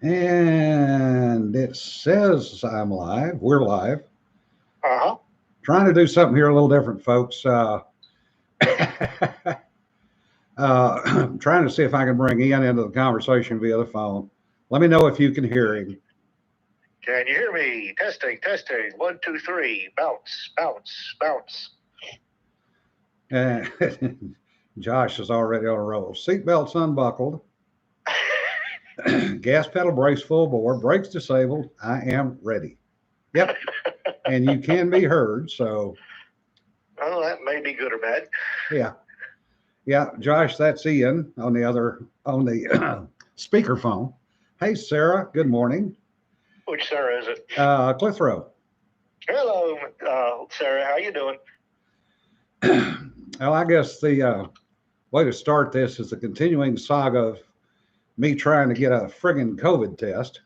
And it says I'm live. We're live. Uh-huh. Trying to do something here a little different, folks. I'm trying to see if I can bring Ian into the conversation via the phone. Let me know if you can hear him. Can you hear me? Testing, testing. One, two, three. Bounce, bounce, bounce. Uh, Josh is already on a roll. Seatbelts unbuckled. Gas pedal brakes full bore. Brakes disabled. I am ready. Yep. And you can be heard. So, Oh, that may be good or bad. yeah. Yeah, Josh, that's Ian on the speakerphone. Hey, Sarah. Good morning. Which Sarah is it? Clithrow. Hello, Sarah. How you doing? Well, I guess the way to start this is the continuing saga of me trying to get a friggin' COVID test.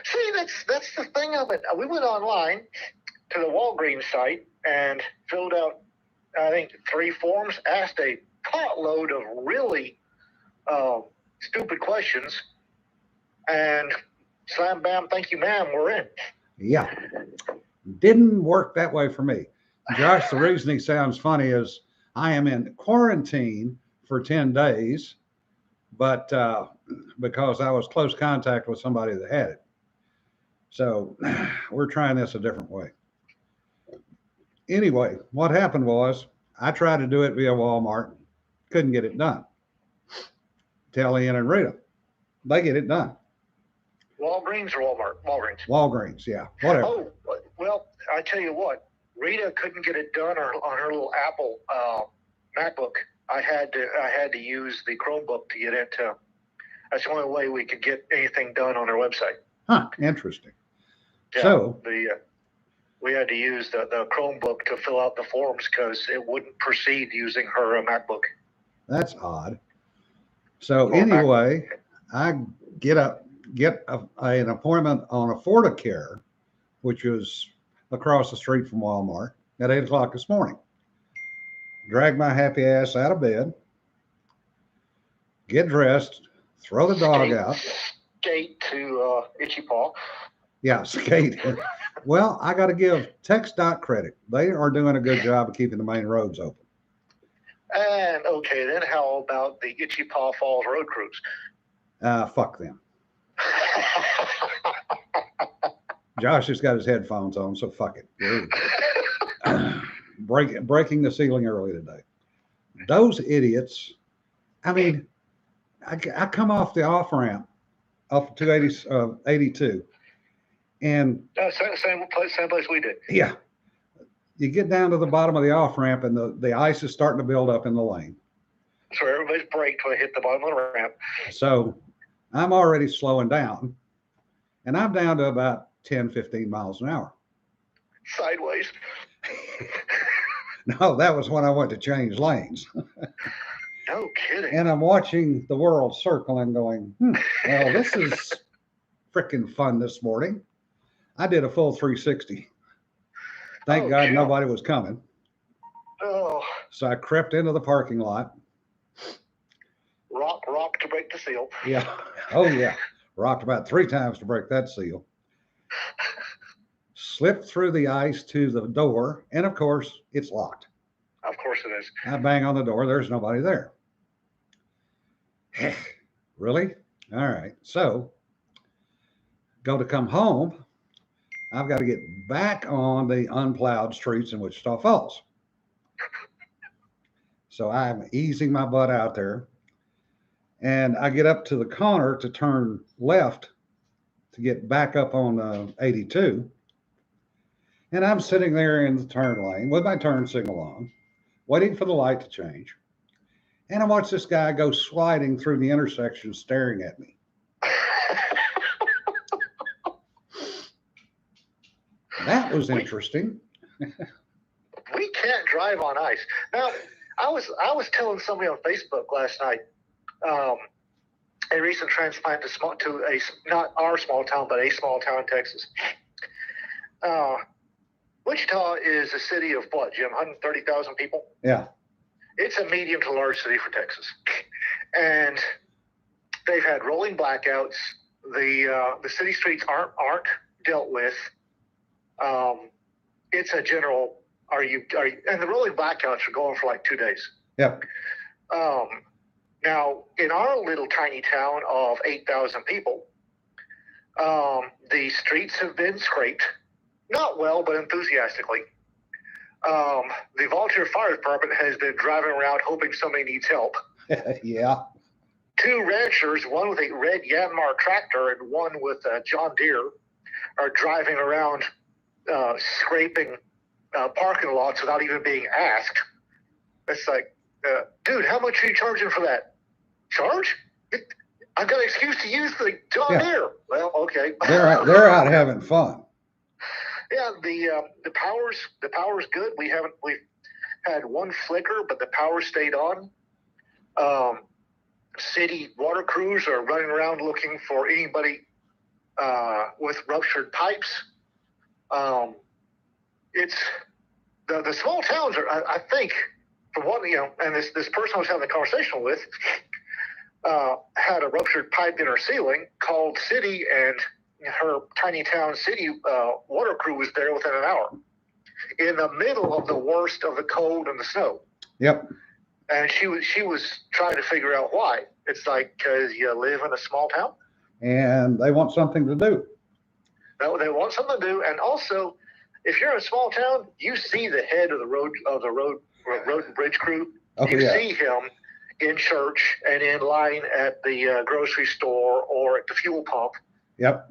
See, that's the thing of it. We went online to the Walgreens site and filled out, I think, 3 forms. Asked a potload of really stupid questions, and slam bam, thank you, ma'am. We're in. Yeah, didn't work that way for me. Josh, the reason he sounds funny is I am in quarantine for 10 days, but because I was close contact with somebody that had it. So we're trying this a different way. Anyway, what happened was I tried to do it via Walmart, couldn't get it done. Tell Ian and Rita, they get it done. Walgreens or Walmart? Walgreens. Walgreens, yeah, whatever. Oh, well, I tell you what, Rita couldn't get it done on her little Apple MacBook. I had to use the Chromebook to get into. That's the only way we could get anything done on our website. Huh, interesting. Yeah, So, we had to use the Chromebook to fill out the forms because it wouldn't proceed using her MacBook. that's odd. So Or anyway, I an appointment on Affordacare, which was across the street from Walmart at 8 o'clock this morning. Drag my happy ass out of bed, get dressed, throw the dog out. Skate to Itchy Paw. Yeah, skate. Well, I got to give TxDOT credit. They are doing a good job of keeping the main roads open. And okay, then how about the Itchy Paw Falls Road Cruise? Fuck them. Josh has got his headphones on, so fuck it. Breaking the ceiling early today. Those idiots. I mean, I come off the off ramp off 82, and same place we did. Yeah, you get down to the bottom of the off ramp, and the ice is starting to build up in the lane. So everybody's braked when they hit the bottom of the ramp. So I'm already slowing down, and I'm down to about 10, 15 miles an hour. Sideways. No, that was when I went to change lanes. No kidding. And I'm watching the world circle and going, well, this is freaking fun this morning. I did a full 360. Thank God nobody was coming. Oh. So I crept into the parking lot. Rock to break the seal. Yeah. Oh, yeah. Rocked about 3 times to break that seal. Slipped through the ice to the door, and of course, it's locked. Of course it is. I bang on the door. There's nobody there. Really? All right. So, go to come home. I've got to get back on the unplowed streets in Wichita Falls. So I'm easing my butt out there. And I get up to the corner to turn left to get back up on 82. And I'm sitting there in the turn lane with my turn signal on, waiting for the light to change. And I watch this guy go sliding through the intersection staring at me. That was interesting. We can't drive on ice. Now, I was telling somebody on Facebook last night, a recent transplant to a not our small town, but a small town in Texas. Wichita is a city of what, Jim? 130,000 people? Yeah. It's a medium to large city for Texas. And they've had rolling blackouts. The city streets aren't dealt with. It's a general. Are you? And the rolling blackouts are going for like 2 days. Yep. Now, in our little tiny town of 8,000 people, the streets have been scraped, not well, but enthusiastically. The volunteer fire department has been driving around hoping somebody needs help. Yeah. 2 ranchers, one with a red Yanmar tractor and one with a John Deere, are driving around scraping parking lots without even being asked. It's like, dude, how much are you charging for that? Charge? I've got an excuse to use the John Deere. Well, okay. They're out having fun. Yeah, the power's good. We've had one flicker, but the power stayed on. City water crews are running around looking for anybody with ruptured pipes. It's the small towns are, I think, from what and this person I was having a conversation with had a ruptured pipe in her ceiling, called city, and her tiny town city water crew was there within an hour, in the middle of the worst of the cold and the snow. Yep. And she was trying to figure out why. It's like, because you live in a small town, and they want something to do. They want something to do, and also, if you're in a small town, you see the head of the road and bridge crew. You see him in church and in line at the grocery store or at the fuel pump. Yep.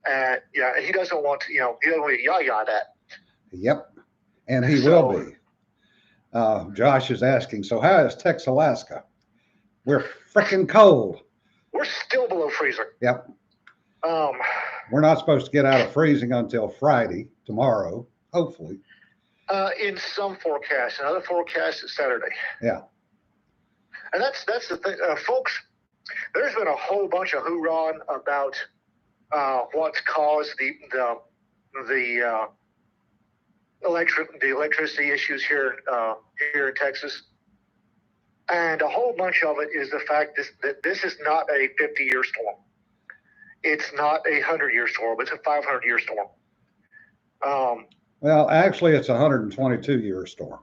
And he doesn't want to, he doesn't want to yah that. Yep. And he will be. Josh is asking, so how is Texalaska? We're freaking cold. We're still below freezing. Yep. We're not supposed to get out of freezing until Friday, tomorrow, hopefully. In some forecasts, another forecast is Saturday. Yeah. And that's the thing, folks. There's been a whole bunch of hoorah about what's caused the electricity issues here in Texas, and a whole bunch of it is the fact that this is not a 50-year storm. It's not a 100-year storm. It's a 500-year storm. Well, actually, it's a 122-year storm.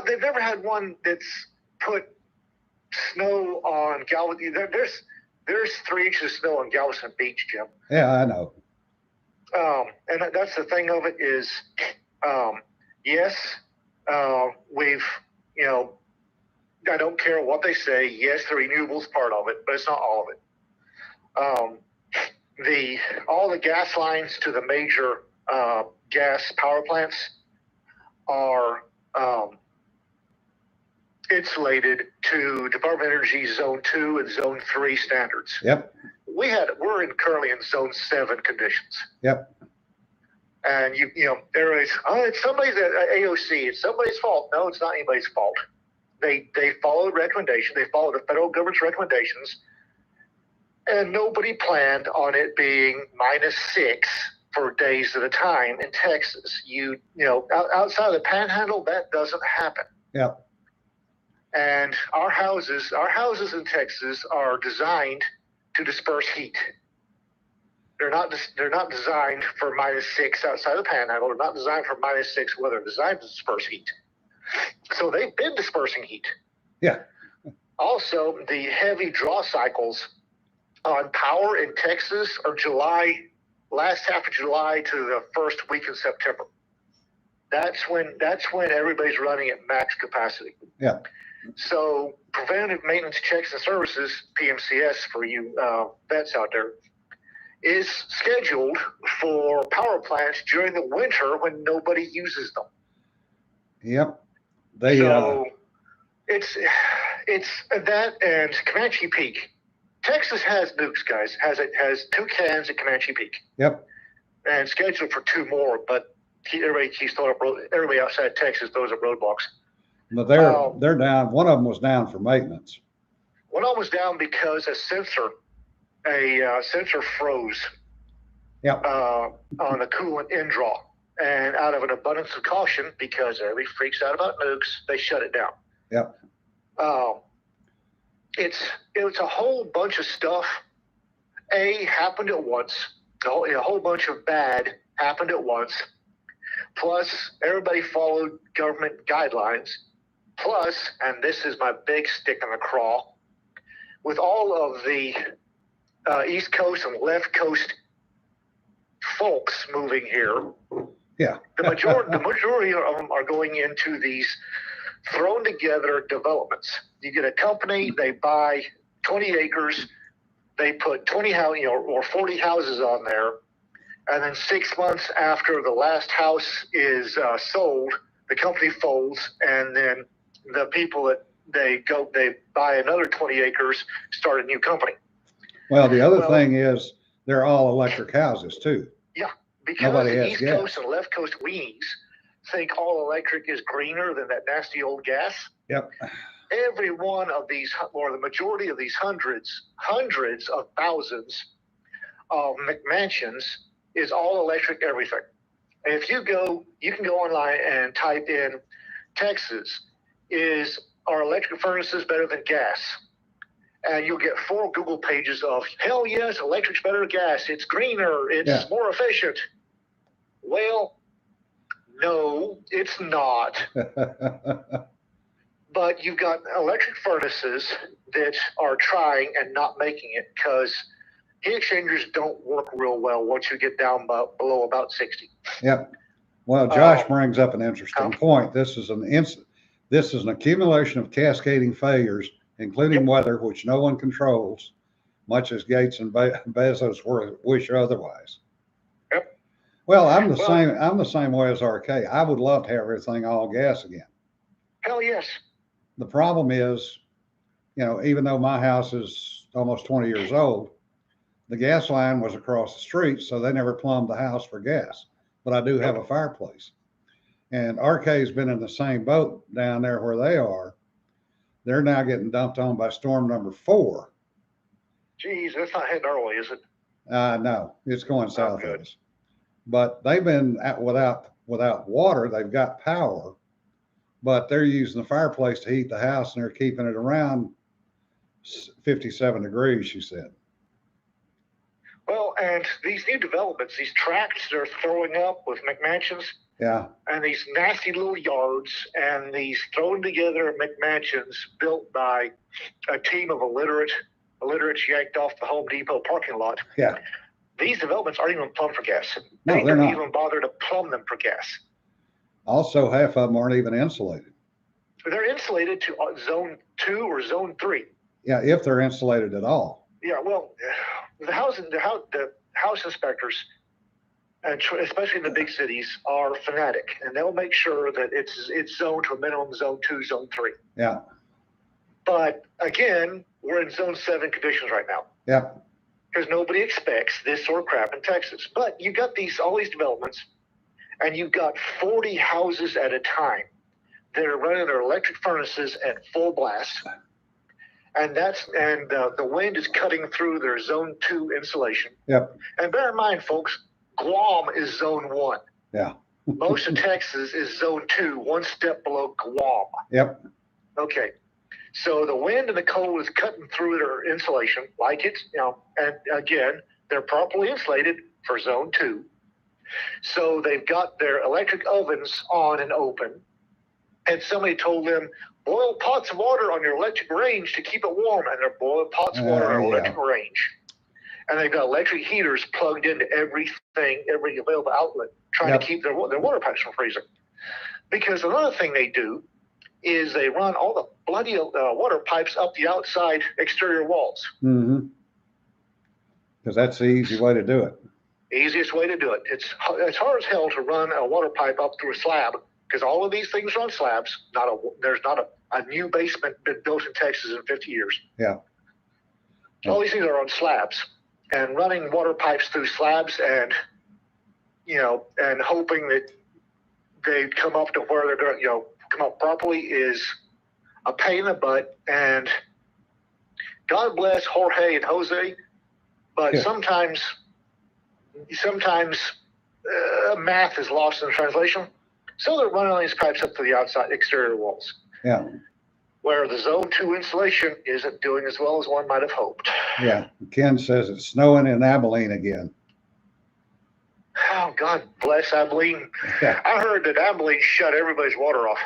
They've never had one that's put snow on Galveston. There's 3 inches of snow on Galveston Beach, Jim. Yeah, I know. And that's the thing of it is, yes, we've, I don't care what they say. Yes, the renewables part of it, but it's not all of it. All the gas lines to the major gas power plants are insulated to Department of Energy Zone 2 and Zone 3 standards. Yep. We're currently in Zone 7 conditions. Yep. And everybody's, it's somebody's AOC. It's somebody's fault. No, it's not anybody's fault. They followed recommendation. They followed the federal government's recommendations, and nobody planned on it being -6 for days at a time in Texas. Outside of the Panhandle, that doesn't happen. Yep. And our houses in Texas are designed to disperse heat. They're not designed for -6 outside the Panhandle. They're not designed for -6 weather. They're designed to disperse heat. So they've been dispersing heat. Yeah. Also, the heavy draw cycles on power in Texas are last half of July to the first week in September. That's when everybody's running at max capacity. Yeah. So preventative maintenance checks and services, PMCS for you vets out there, is scheduled for power plants during the winter when nobody uses them. Yep. It's that and Comanche Peak. Texas has nukes, guys. Has 2 cans at Comanche Peak. Yep. And scheduled for 2 more, but everybody keeps throwing up everybody outside Texas throws up roadblocks. But they're down. One of them was down for maintenance. One of them was down because a sensor froze. Yep. On the coolant in draw, and out of an abundance of caution, because everybody freaks out about nukes, they shut it down. Yep. it's a whole bunch of stuff. Happened at once. A whole bunch of bad happened at once. Plus, everybody followed government guidelines. Plus, and this is my big stick in the craw, with all of the East Coast and left coast folks moving here, Yeah. the majority of them are going into these thrown together developments. You get a company, they buy 20 acres, they put 20 or 40 houses on there, and then 6 months after the last house is sold, the company folds, and then the people that they buy another 20 acres, start a new company. Well, the other thing is they're all electric houses too. Yeah, because Nobody the has East gas. Coast and left coast weenies think all electric is greener than that nasty old gas. Yep. Every one of these, or the majority of these hundreds of thousands of McMansions is all electric everything. And if you can go online and type in Texas, are electric furnaces better than gas? And you'll get 4 Google pages of, hell yes, electric's better than gas. It's greener. It's more efficient. Well, no, it's not. But you've got electric furnaces that are trying and not making it because heat exchangers don't work real well once you get down below about 60. Yep. Well, Josh brings up an interesting point. This is an accumulation of cascading failures, including weather, which no one controls, much as Gates and Bezos wish otherwise. Yep. Well, I'm the same way as RK. I would love to have everything all gas again. Hell yes. The problem is, even though my house is almost 20 years old, the gas line was across the street, so they never plumbed the house for gas. But I do have a fireplace. And RK's been in the same boat down there where they are. They're now getting dumped on by storm number 4. Geez, that's not heading our way, is it? No, it's going south of us. But they've been without water. They've got power, but they're using the fireplace to heat the house, and they're keeping it around 57 degrees, she said. Well, and these new developments, these tracts they're throwing up with McMansions, and these nasty little yards, and these thrown together McMansions built by a team of illiterates yanked off the Home Depot parking lot. Yeah. These developments aren't even plumbed for gas. No, they don't even bother to plumb them for gas. Also, half of them aren't even insulated. They're insulated to zone 2 or zone 3. Yeah, if they're insulated at all. Yeah, well, the house inspectors, and especially in the big cities, are fanatic, and they'll make sure that it's zoned to a minimum zone 2, zone 3. Yeah. But again, we're in zone 7 conditions right now. Yeah. Because nobody expects this sort of crap in Texas. But you've got all these developments, and you've got 40 houses at a time that are running their electric furnaces at full blast. And the wind is cutting through their zone 2 insulation. Yep. And bear in mind, folks, Guam is zone 1. Yeah. Most of Texas is zone 2, one step below Guam. Yep. Okay. So the wind and the cold is cutting through their insulation, and again, they're properly insulated for zone 2. So they've got their electric ovens on and open. And somebody told them, boil pots of water on your electric range to keep it warm. And they're boiling pots of water on electric range. And they've got electric heaters plugged into everything, every available outlet, trying to keep their water pipes from freezing. Because another thing they do is they run all the bloody water pipes up the outside exterior walls. Mm-hmm. Because that's the easy way to do it. Easiest way to do it. It's hard as hell to run a water pipe up through a slab, because all of these things are on slabs. There's not a new basement been built in Texas in 50 years. Yeah. All these things are on slabs, and running water pipes through slabs and hoping that they come up to where they're going to, come up properly is a pain in the butt. And God bless Jorge and Jose, but sometimes math is lost in translation. So they're running these pipes up to the outside exterior walls. Yeah. where the zone 2 insulation isn't doing as well as one might have hoped. Yeah. Ken says it's snowing in Abilene again. Oh, God bless Abilene. Yeah. I heard that Abilene shut everybody's water off.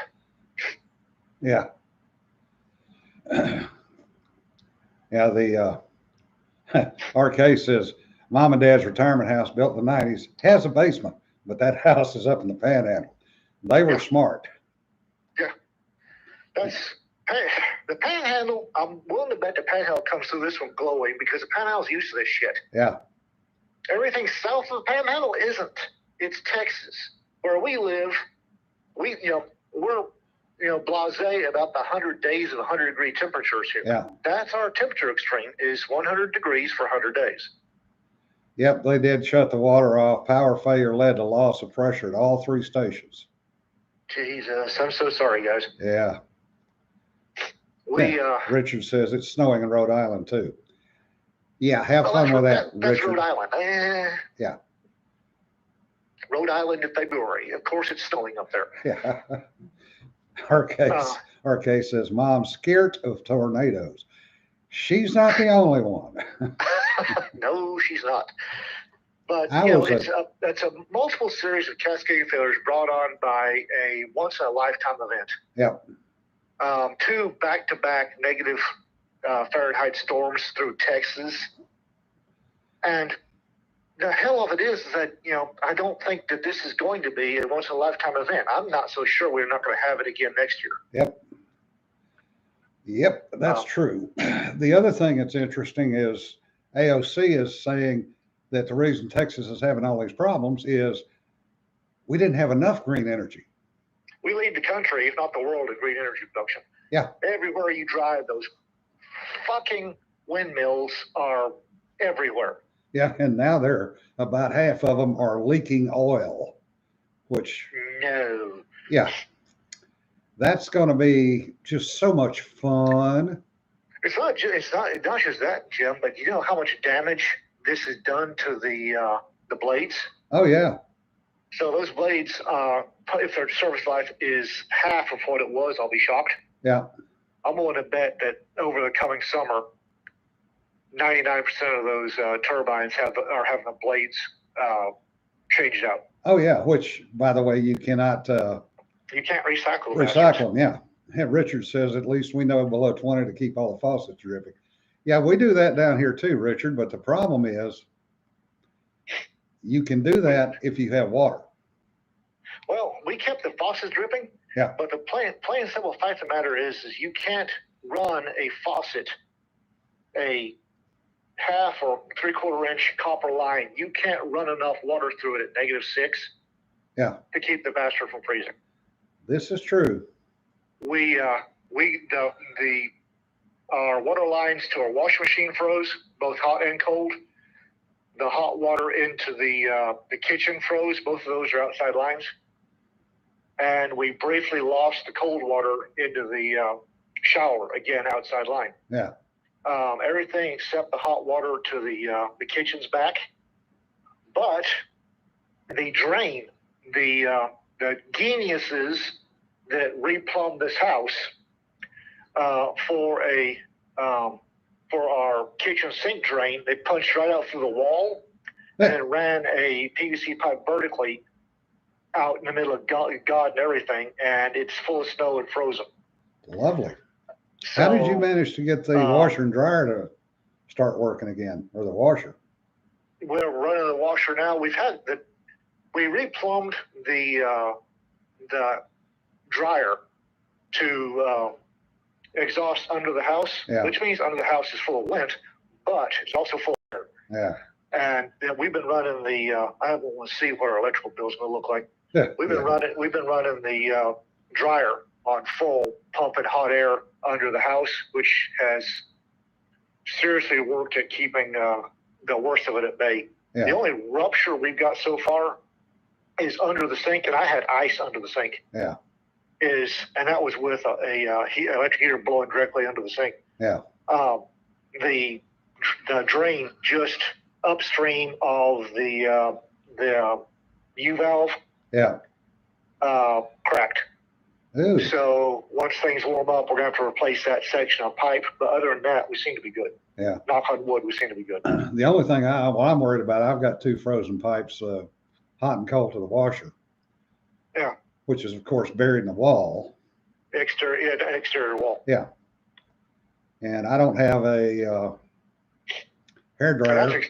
Yeah. Yeah. The RK says mom and dad's retirement house built in the 90s has a basement, but that house is up in the Panhandle. They were smart. That's hey, the Panhandle. I'm willing to bet the Panhandle comes through this one glowing because the Panhandle's used to this shit. Yeah. Everything south of the Panhandle isn't. It's Texas, where we live. We're blasé about the 100 days of 100-degree temperatures here. Yeah. That's our temperature extreme is 100 degrees for 100 days. Yep, they did shut the water off. Power failure led to loss of pressure at all 3 stations. Jesus, I'm so sorry, guys. Yeah. Richard says it's snowing in Rhode Island too. Yeah, have fun with that, that's Richard. Rhode Island. Yeah. Rhode Island in February. Of course, it's snowing up there. Yeah. RK says mom's scared of tornadoes. She's not the only one. No, she's not. But it's a multiple series of cascading failures brought on by a once in a lifetime event. Yep. 2 back-to-back negative Fahrenheit storms through Texas. And the hell of it is that, I don't think that this is going to be a once in a lifetime event. I'm not so sure we're not going to have it again next year. Yep, that's true. The other thing that's interesting is AOC is saying that the reason Texas is having all these problems is we didn't have enough green energy. We lead the country, if not the world, in green energy production. Yeah. Everywhere you drive, those fucking windmills are everywhere. Yeah, and now they're about half of them are leaking oil, which yeah, that's going to be just so much fun. It's not just that, Jim, but you know how much damage this has done to the blades? Oh yeah. So those blades, if their service life is half of what it was, I'll be shocked. Yeah. I'm willing to bet that over the coming summer, 99% of those turbines are having the blades changed out. Oh yeah, which by the way, you cannot. You can't recycle them. Recycle them, yeah. Richard says at least we know below 20 to keep all the faucets dripping. Yeah, we do that down here too, Richard. But the problem is, you can do that if you have water. Well, we kept the faucets dripping. Yeah. But the plain and simple fact of the matter is you can't run a faucet, a half or 3/4 inch copper line. You can't run enough water through it at -6. Yeah. To keep the bastard from freezing. This is true. Our water lines to our washing machine froze, both hot and cold. The hot water into the kitchen froze. Both of those are outside lines. And we briefly lost the cold water into the shower, again, outside line. Yeah. Everything except the hot water to the kitchen's back. But the drain, the geniuses that replumbed this house for our kitchen sink drain, they punched right out through the wall and ran a PVC pipe vertically out in the middle of God and everything, and it's full of snow and frozen. Lovely. So, how did you manage to get the washer and dryer to start working again, or the washer? We're running the washer now. We replumbed the dryer to exhaust under the house, which means under the house is full of lint, but it's also full of air. Yeah. And we've been running I don't want to see what our electrical bill is going to look like. We've been running the dryer on full, pumping hot air under the house, which has seriously worked at keeping the worst of it at bay. Yeah. The only rupture we've got so far is under the sink, and I had ice under the sink. Yeah. And that was with a electric heater blowing directly under the sink. Yeah. The drain just upstream of the U valve. Yeah. Cracked. Ooh, So once things warm up, we're going to have to replace that section of pipe. But other than that, we seem to be good. yeah. Knock on wood, we seem to be good. The only thing I'm worried about, I've got 2 frozen pipes, hot and cold to the washer. Yeah. Which is, of course, buried in the wall. Exterior wall. Yeah. And I don't have a hair dryer.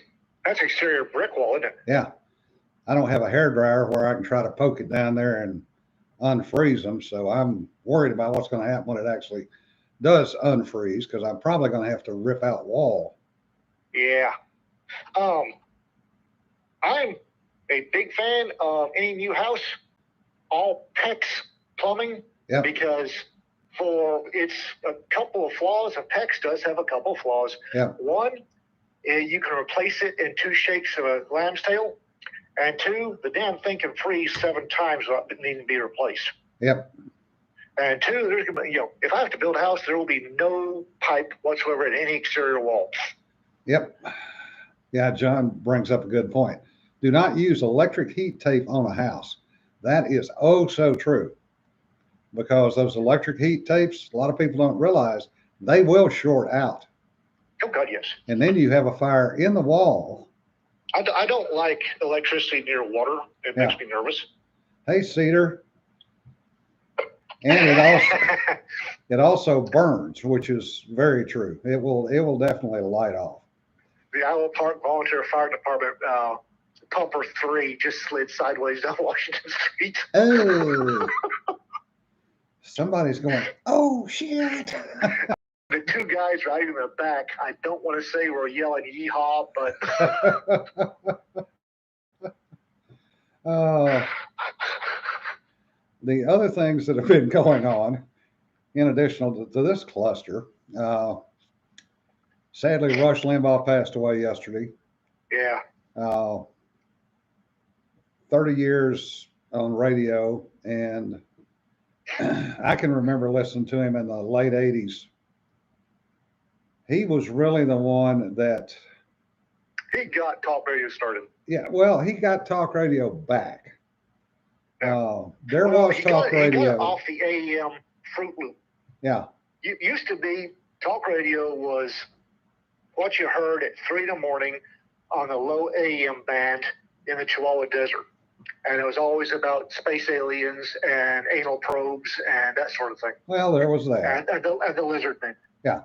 That's exterior brick wall, isn't it? Yeah. I don't have a hair dryer where I can try to poke it down there and unfreeze them. So I'm worried about what's going to happen when it actually does unfreeze, because I'm probably going to have to rip out wall. Yeah. I'm a big fan of any new house, all PEX plumbing, Yep. because for its a couple of flaws, and PEX does have a couple of flaws. Yep. One, you can replace it in 2 shakes of a lamb's tail, and 2, the damn thing can freeze 7 times without needing to be replaced. Yep. And 2, there's if I have to build a house, there will be no pipe whatsoever in any exterior wall. Yep. Yeah, John brings up a good point. Do not use electric heat tape on a house. That is oh so true, because those electric heat tapes, a lot of people don't realize, they will short out. Oh, God, yes. And then you have a fire in the wall. I don't like electricity near water. It makes me nervous. Hey, Cedar. And it also burns, which is very true. It will definitely light off. The Iowa Park Volunteer Fire Department pumper 3 just slid sideways down Washington Street. Oh, somebody's going, oh shit. The 2 guys riding in the back, I don't want to say were yelling yeehaw, but the other things that have been going on, in addition to this cluster, sadly, Rush Limbaugh passed away yesterday. Yeah. 30 years on radio, and I can remember listening to him in the late 80s. He was really the one that he got talk radio started. Yeah, well, he got talk radio back. There was talk radio. He got it off the AEM Fruit Loop. Yeah. It used to be talk radio was what you heard at 3 in the morning on the low AEM band in the Chihuahua Desert. And it was always about space aliens and anal probes and that sort of thing. Well, there was that. And the lizard thing. Yeah.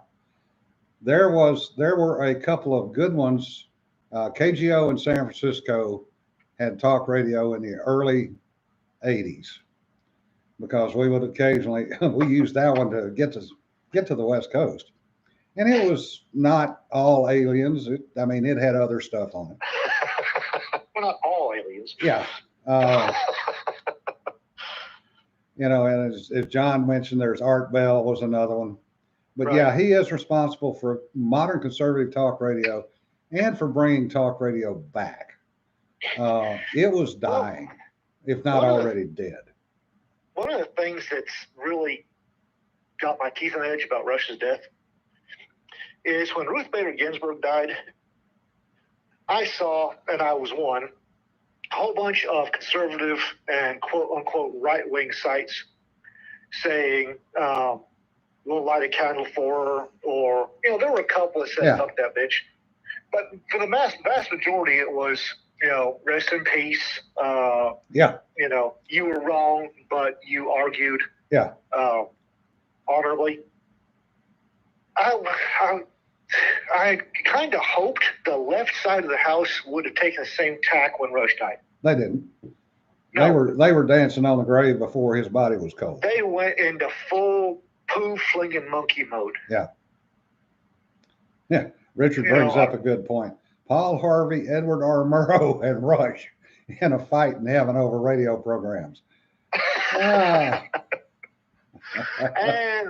There were a couple of good ones. KGO in San Francisco had talk radio in the early 80s, because we would occasionally, we used that one to get to the West Coast. And it was not all aliens. It had other stuff on it. Well, not all aliens. Yeah. And as John mentioned, there's Art Bell was another one. But right. Yeah, he is responsible for modern conservative talk radio and for bringing talk radio back. It was dying, if not already dead. One of the things that's really got my teeth on the edge about Rush's death is when Ruth Bader Ginsburg died, I saw, and I was one, a whole bunch of conservative and quote-unquote right-wing sites saying, we'll light a candle for her, or, there were a couple that said, fuck that bitch. But for the vast majority, it was, rest in peace. You were wrong, but you argued honorably. I kind of hoped the left side of the house would have taken the same tack when Rush died. They didn't. No. They were dancing on the grave before his body was cold. They went into full poo flinging monkey mode. Yeah. Yeah. Richard brings up a good point. Paul Harvey, Edward R. Murrow, and Rush in a fight in heaven over radio programs. And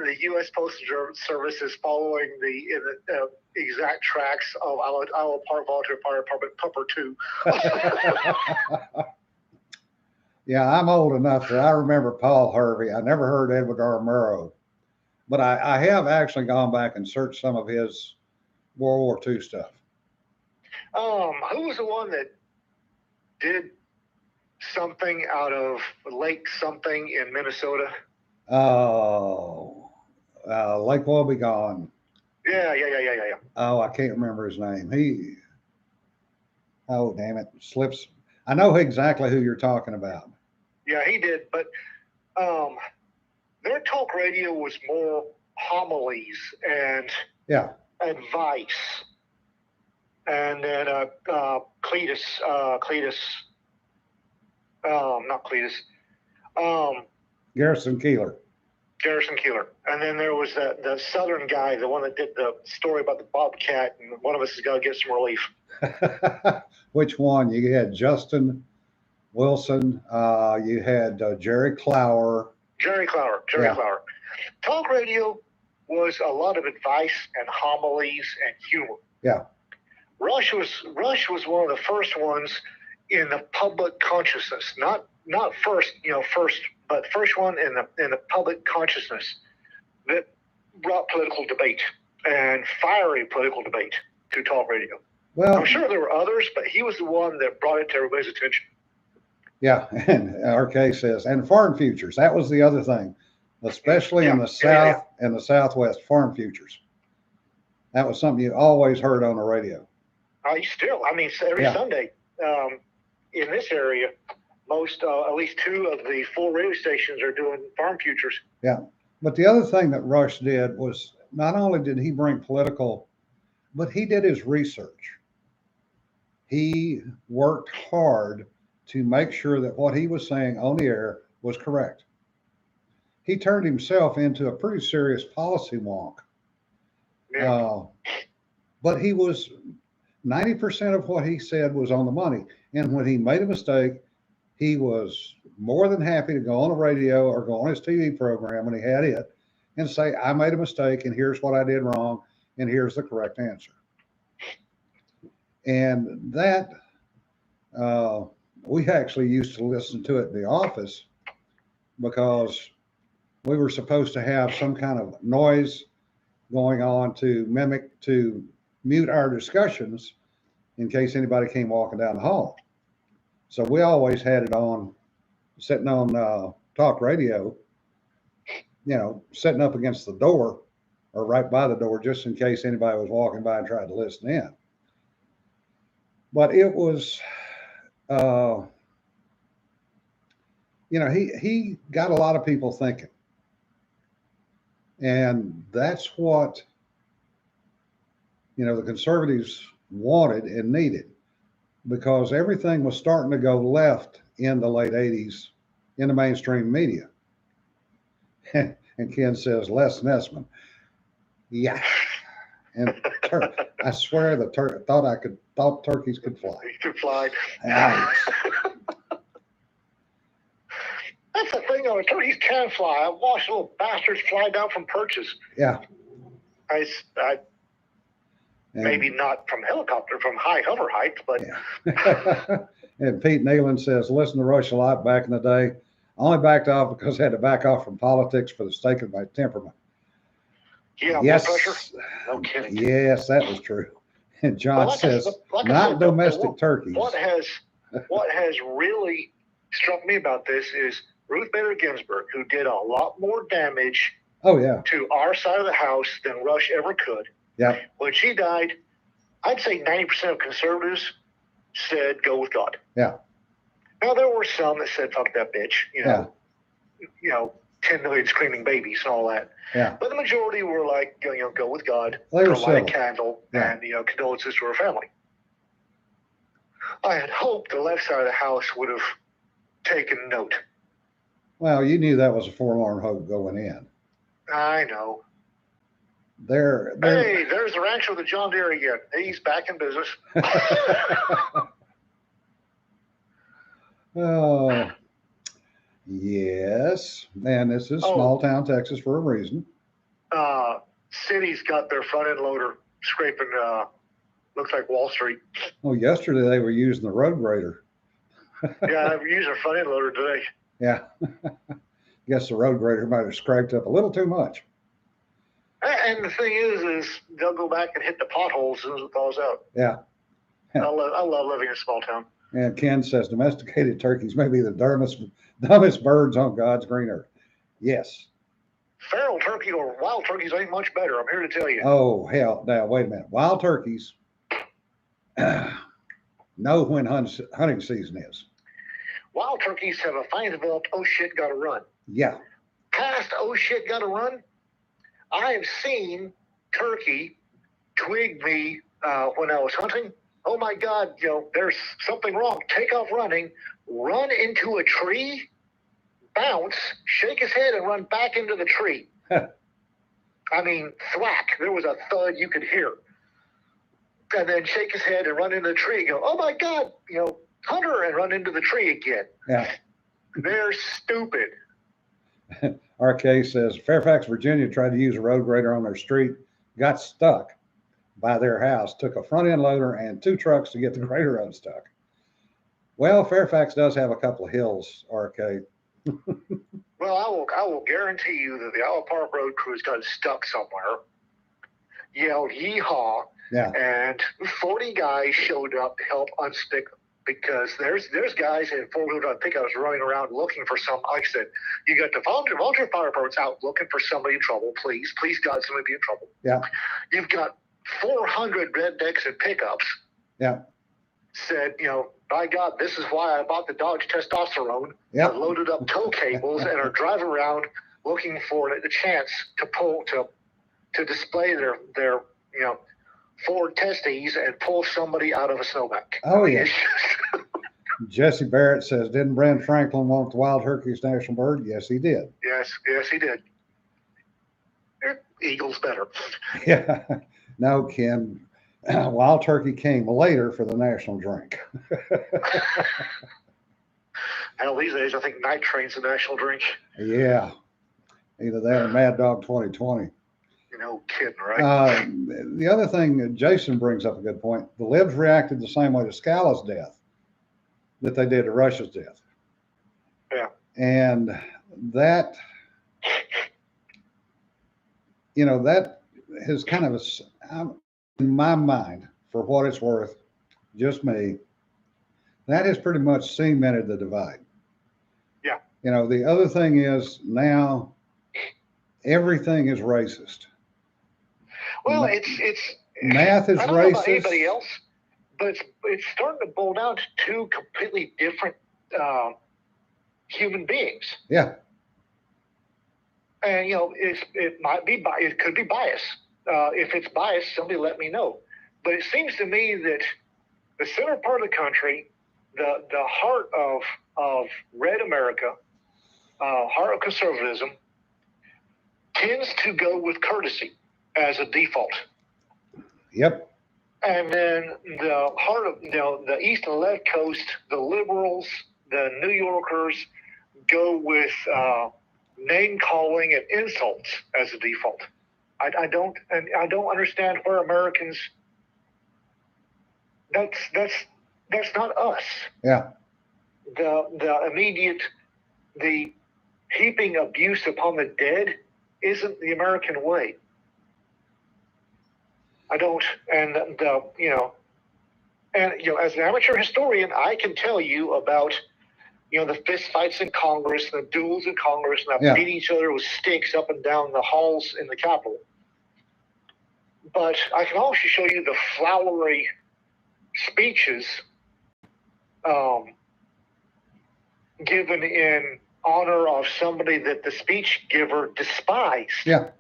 the U.S. Postal Service is following the exact tracks of Iowa Park Volunteer Fire Department Pupper 2. Yeah, I'm old enough that I remember Paul Harvey. I never heard Edward R. Murrow, but I have actually gone back and searched some of his World War II stuff. Who was the one that did something out of Lake something in Minnesota? Oh, Lake Wobegon. Yeah. Oh, I can't remember his name. Oh, damn it, slips. I know exactly who you're talking about. Yeah, he did. But um, their talk radio was more homilies and Yeah, advice. And then not Cletus, um, Garrison Keeler. Garrison Keeler. And then there was the Southern guy, the one that did the story about the Bobcat, and one of us has got to get some relief. Which one? You had Justin Wilson. You had Jerry Clower. Jerry Clower. Talk radio was a lot of advice and homilies and humor. Yeah. Rush was one of the first ones in the public consciousness. Not first, but first one in the public consciousness that brought political debate and fiery political debate to talk radio. Well, I'm sure there were others, but he was the one that brought it to everybody's attention. Yeah, and RK says, and farm futures. That was the other thing, especially in the South and the Southwest, farm futures. That was something you always heard on the radio. Every Sunday in this area, at least two of the 4 radio stations are doing farm futures. Yeah, but the other thing that Rush did was not only did he bring political, but he did his research. He worked hard to make sure that what he was saying on the air was correct. He turned himself into a pretty serious policy wonk. Yeah. But he was 90% of what he said was on the money. And when he made a mistake, he was more than happy to go on the radio or go on his TV program when he had it and say, I made a mistake and here's what I did wrong and here's the correct answer. And that, we actually used to listen to it in the office because we were supposed to have some kind of noise going on to mute our discussions in case anybody came walking down the hall. So we always had it on, sitting on talk radio, sitting up against the door or right by the door, just in case anybody was walking by and tried to listen in. But it was, he got a lot of people thinking. And that's what, the conservatives wanted and needed, because everything was starting to go left in the late 80s in the mainstream media. And Ken says, Les Nessman. Yeah. And I swear thought turkeys could fly. Could fly. Nice. That's the thing, though. Turkeys can fly. I've watched little bastards fly down from perches. Yeah. Maybe not from helicopter, from high hover heights, but. Yeah. And Pete Nealon says, listen to Rush a lot back in the day. I only backed off because I had to back off from politics for the sake of my temperament. Yeah, yes. Blood pressure? No kidding. Yes, that was true. And John says, not domestic turkeys. What has really struck me about this is Ruth Bader Ginsburg, who did a lot more damage to our side of the house than Rush ever could. Yeah. When she died, I'd say 90% of conservatives said go with God. Yeah. Now there were some that said fuck that bitch, 10 million screaming babies and all that. Yeah. But the majority were like, go with God, light a candle, and condolences to her family. I had hoped the left side of the house would have taken note. Well, you knew that was a forlorn hope going in. I know. Hey, there's the rancher with the John Deere again. He's back in business. Oh, yes. And this is small town Texas for a reason. City's got their front end loader scraping, looks like Wall Street. Oh, yesterday they were using the road grader. Yeah, they were using a front end loader today. Yeah. Guess the road grader might have scraped up a little too much. And the thing is they'll go back and hit the potholes as soon as it thaws out. Yeah. I love living in a small town. And Ken says domesticated turkeys may be the dumbest birds on God's green earth. Yes, feral turkey or wild turkeys ain't much better. I'm here to tell you. Oh, hell, now, wait a minute. Wild turkeys know when hunting season is. Wild turkeys have a fine developed, oh shit, gotta run. Yeah. Past, oh shit, gotta run, I have seen turkey twig me when I was hunting. Oh my God, there's something wrong. Take off running, run into a tree, bounce, shake his head, and run back into the tree. I mean, thwack. There was a thud you could hear. And then shake his head and run into the tree. Go, oh my God, Hunter, and run into the tree again. Yeah. They're stupid. RK says Fairfax, Virginia tried to use a road grader on their street, got stuck by their house, took a front end loader and 2 trucks to get the grader unstuck. Well, Fairfax does have a couple of hills, RK. Well, I will guarantee you that the Iowa Park Road crews got stuck somewhere, yelled yeehaw, Yeah. and 40 guys showed up to help unstick them. Because there's guys in 4-wheel drive pickups running around looking for some. Like I said, you got the volunteer fire departments out looking for somebody in trouble. Please God, somebody be in trouble. Yeah. You've got 400 rednecks and pickups. Yeah. Said, by God, this is why I bought the Dodge Testosterone. Yeah. Loaded up tow cables and are driving around looking for the chance to display their Ford testes and pull somebody out of a snowbank. Oh, yeah. Jesse Barrett says, didn't Ben Franklin want the wild turkey's national bird? Yes, he did. Yes, he did. Eagle's better. Yeah. No, Ken, wild turkey came later for the national drink. Hell, these days, I think Night Train's the national drink. Yeah. Either that or Mad Dog 2020. No kidding, right? The other thing, Jason brings up a good point. The libs reacted the same way to Scala's death that they did to Rush's death. Yeah. And that, that has kind of, in my mind, for what it's worth, just me, that has pretty much cemented the divide. Yeah. The other thing is now everything is racist. Well, it's math is I don't racist. know about anybody else, but it's starting to boil down to 2 completely different human beings. Yeah. And it could be bias. If it's biased, somebody let me know. But it seems to me that the center part of the country, the heart of red America, heart of conservatism, tends to go with courtesy as a default. Yep. And then the heart of the east and left coast, the liberals, the New Yorkers go with name calling and insults as a default. I don't understand where Americans. That's not us. Yeah. The immediate, the heaping abuse upon the dead isn't the American way. I don't, and as an amateur historian, I can tell you about, the fist fights in Congress, the duels in Congress, and beating each other with sticks up and down the halls in the Capitol. But I can also show you the flowery speeches given in honor of somebody that the speech giver despised. Yeah.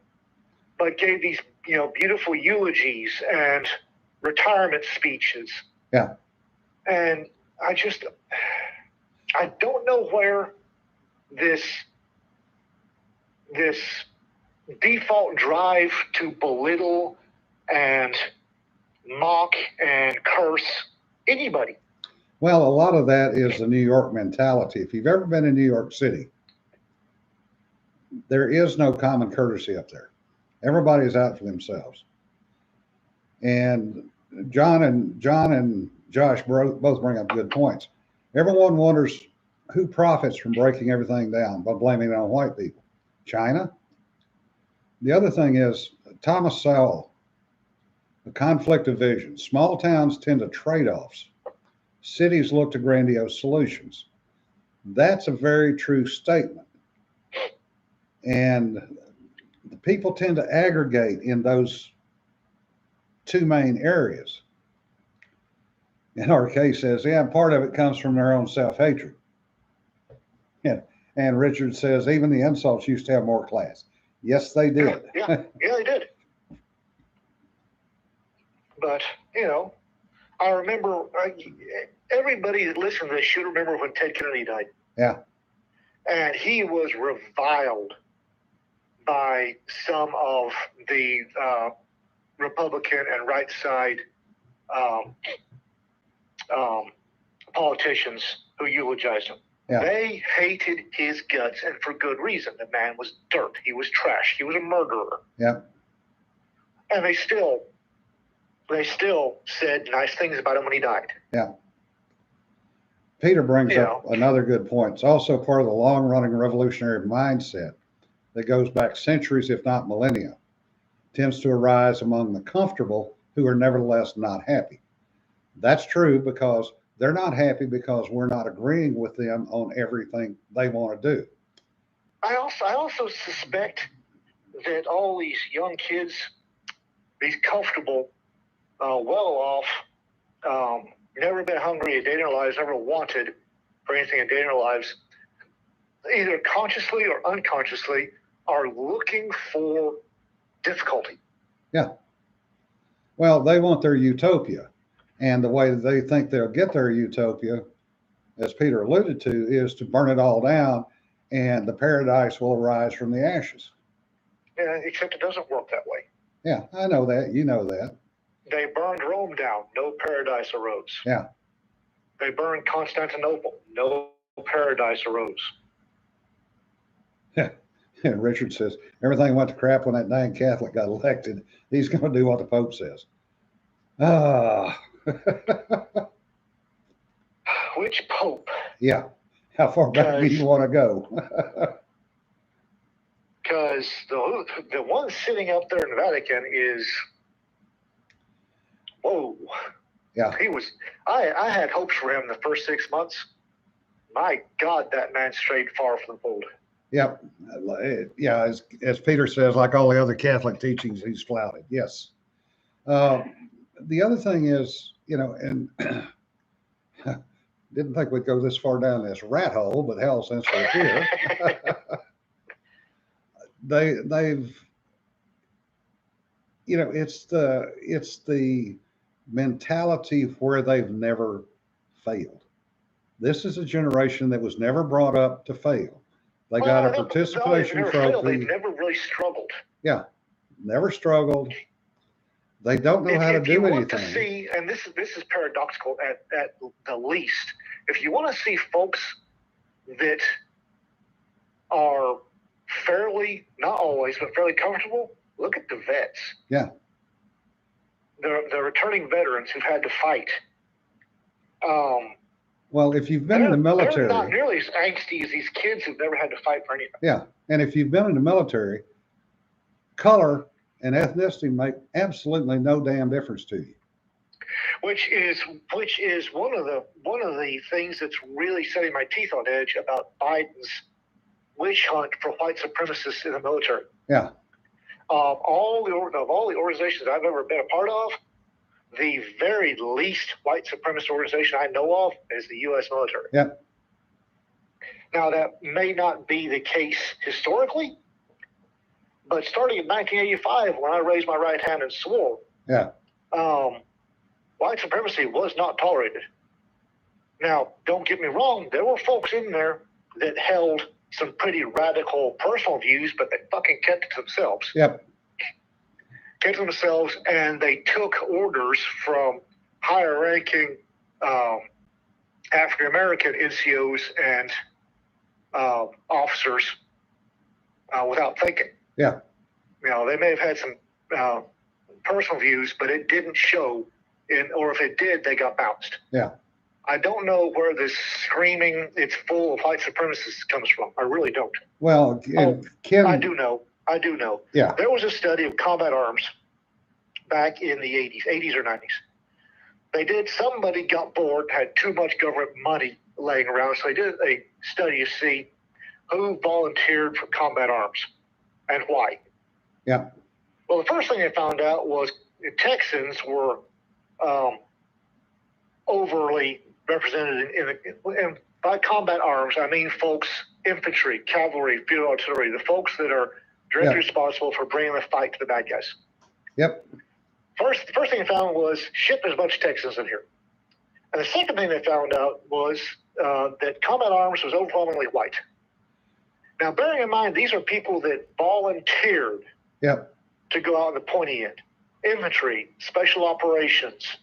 But gave these, beautiful eulogies and retirement speeches. Yeah. And I don't know where this default drive to belittle and mock and curse anybody. Well, a lot of that is the New York mentality. If you've ever been in New York City, there is no common courtesy up there. Everybody's out for themselves. And John and Josh both bring up good points. Everyone wonders who profits from breaking everything down by blaming it on white people. China. The other thing is Thomas Sowell, the conflict of vision. Small towns tend to trade-offs. Cities look to grandiose solutions. That's a very true statement. And the people tend to aggregate in those two main areas. And RK says, yeah, part of it comes from their own self-hatred. And Richard says, even the insults used to have more class. Yes, they did. Yeah, they did. But, I remember everybody that listened to this should remember when Ted Kennedy died. Yeah. And he was reviled by some of the Republican and right side politicians who eulogized him. Yeah. They hated his guts, and for good reason. The man was dirt. He was trash. He was a murderer. Yeah. And they still said nice things about him when he died. Yeah. Peter brings up another good point. It's also part of the long-running revolutionary mindset that goes back centuries, if not millennia. Tends to arise among the comfortable who are nevertheless not happy. That's true because they're not happy because we're not agreeing with them on everything they want to do. I also suspect that all these young kids, these comfortable, well-off, never been hungry a day in their lives, never wanted for anything a day in their lives, either consciously or unconsciously, are looking for difficulty. Yeah. Well, they want their utopia. And the way that they think they'll get their utopia, as Peter alluded to, is to burn it all down and the paradise will arise from the ashes. Yeah, except it doesn't work that way. Yeah, I know that. You know that. They burned Rome down. No paradise arose. Yeah. They burned Constantinople. No paradise arose. Yeah. And Richard says, everything went to crap when that dang Catholic got elected. He's going to do what the Pope says. Ah. Which Pope? Yeah. How far back do you want to go? Because the one sitting up there in the Vatican is, whoa. Yeah. He was. I had hopes for him the first 6 months. My God, that man strayed far from the fold. Yep. Yeah. As Peter says, like all the other Catholic teachings, he's flouted. Yes. The other thing is, and didn't think we'd go this far down this rat hole, but hell, since we're here, they've, it's the mentality where they've never failed. This is a generation that was never brought up to fail. They got a participation trophy. They've never really struggled. Yeah, never struggled. They don't know how to do anything. Want to see, and this is paradoxical at the least. If you want to see folks that are fairly, not always, but fairly comfortable, look at the vets. Yeah. The returning veterans who've had to fight. Well, if you've been in the military, they're not nearly as angsty as these kids who've never had to fight for anything. Yeah, and if you've been in the military, color and ethnicity make absolutely no damn difference to you. Which is one of the things that's really setting my teeth on edge about Biden's witch hunt for white supremacists in the military. Yeah. Of all the organizations I've ever been a part of, the very least white supremacist organization I know of is the U.S. military. Yeah. Now, that may not be the case historically, but starting in 1985, when I raised my right hand and swore, yeah, white supremacy was not tolerated. Now, don't get me wrong, there were folks in there that held some pretty radical personal views, but they fucking kept it to themselves. Yep. Kept to themselves, and they took orders from higher-ranking African-American NCOs and officers without thinking. Yeah. They may have had some personal views, but it didn't show, or if it did, they got bounced. Yeah. I don't know where this screaming it's full of white supremacists comes from. I really don't. Well, Kim, I do know. Yeah. There was a study of combat arms back in the 80s or 90s. Somebody got bored, had too much government money laying around, so they did a study to see who volunteered for combat arms and why. Yeah. Well, the first thing they found out was the Texans were overly represented and by combat arms, I mean folks, infantry, cavalry, field artillery, the folks that are directly responsible for bringing the fight to the bad guys. Yep. The first thing they found was, shit, there's a bunch of Texans in here. And the second thing they found out was that combat arms was overwhelmingly white. Now, bearing in mind, these are people that volunteered to go out on the pointy end. Infantry, special operations.